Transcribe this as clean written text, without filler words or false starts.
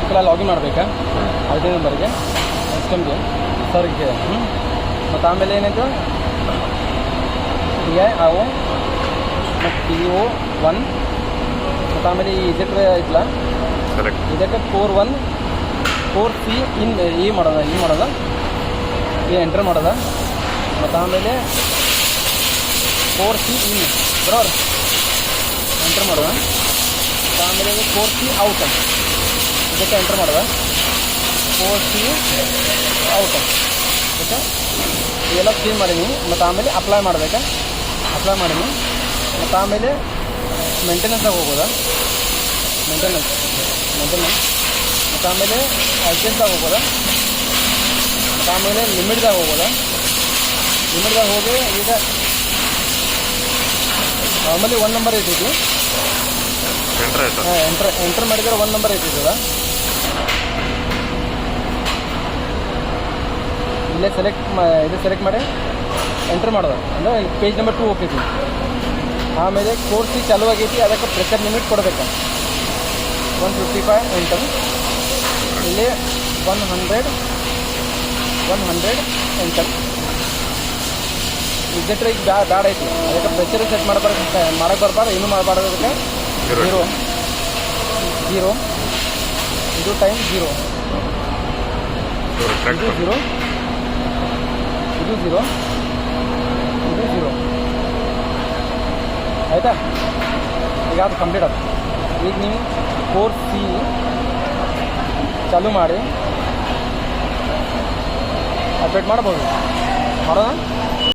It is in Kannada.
ಒಂದ್ಸಲ ಲಾಗಿನ್ ಮಾಡಬೇಕಾ ಐಡಿ ನಂಬರ್ಗೆ ಸಿಸ್ಟಮ್ಗೆ ಸರ್ಗೆ ಮತ್ತು ಆಮೇಲೆ ಏನಾಯಿತು DIO ಮತ್ತು PO1 ಮತ್ತು ಆಮೇಲೆ ಈ ಇದಕ್ಕೆ ಐತಲ್ಲ ಇದಕ್ಕೆ 4C ಈ ಮಾಡೋದ ಈ ಎಂಟ್ರ್ ಮಾಡೋದ ಮತ್ತು ಆಮೇಲೆ 4C ಬರೋರು ಎಂಟ್ರ್ ಮಾಡೋದ ಮತ್ತು ಆಮೇಲೆ 4C ಔಟ್ ಇದಕ್ಕೆ ಎಂಟ್ರ್ ಮಾಡೋದ 4C ಔಟ್ ಓಕೆ ಇವೆಲ್ಲ ಕ್ಲೀನ್ ಮಾಡೀನಿ ಮತ್ತು ಆಮೇಲೆ ಅಪ್ಲೈ ಮಾಡಬೇಕಾ ಅಪ್ಲೈ ಮಾಡೀನಿ ಮತ್ತು ಆಮೇಲೆ ಮೇಂಟೆನೆನ್ಸಾಗಿ ಹೋಗೋದ ಮೇಂಟೆನೆನ್ಸ್ ಮತ್ತು ಆಮೇಲೆ ಅಡ್ಜಸ್ಟ್ದಾಗ ಹೋಗೋದ ಮತ್ತು ಆಮೇಲೆ ಲಿಮಿಟ್ದಾಗ ಹೋಗೋದ ಲಿಮಿಟ್ದಾಗ ಹೋಗಿ ಈಗ ನಾರ್ಮಲಿ 1 ನಂಬರ್ ಇರ್ತೈತಿ ಎಂಟ್ರ್ ಮಾಡಿದ್ರೆ 1 ನಂಬರ್ ಇರ್ತೈತದ ಇಲ್ಲೇ ಸೆಲೆಕ್ಟ್ ಮಾಡಿ ಎಂಟ್ರ್ ಮಾಡೋದು ಅಂದರೆ ಪೇಜ್ ನಂಬರ್ 2 ಹೋಗ್ತೈತಿ ಆಮೇಲೆ ಕೋರ್ಸ್ ಚಾಲೂ ಆಗೈತಿ ಅದಕ್ಕೆ ಪ್ರೆಷರ್ ಲಿಮಿಟ್ ಕೊಡಬೇಕು 155 ಎಂಟರ್ ಇಲ್ಲಿ 100 ಎಂಟರ್ ಇದ್ದಟ್ರೆ ಈಗ ಬ್ಯಾಡ್ ಐತಿ ಅದಕ್ಕೆ ಪ್ರೆಷರ್ ಸೆಟ್ ಮಾಡಕ್ಕೆ ಬರ್ಬಾರ್ದು ಇನ್ನೂ ಮಾಡಬಾರ್ದು ಅದಕ್ಕೆ 0 ಇದು ಟೈಮ್ 0 ಇದು 0 ಆಯಿತಾ ಈಗ ಅದು ಕಂಪ್ಲೀಟ್ ಆಯ್ತು ಈಗ ನೀವು 4C ಚಾಲೂ ಮಾಡಿ ಅಪ್ಡೇಟ್ ಮಾಡ್ಬೋದು ಮಾಡೋಣ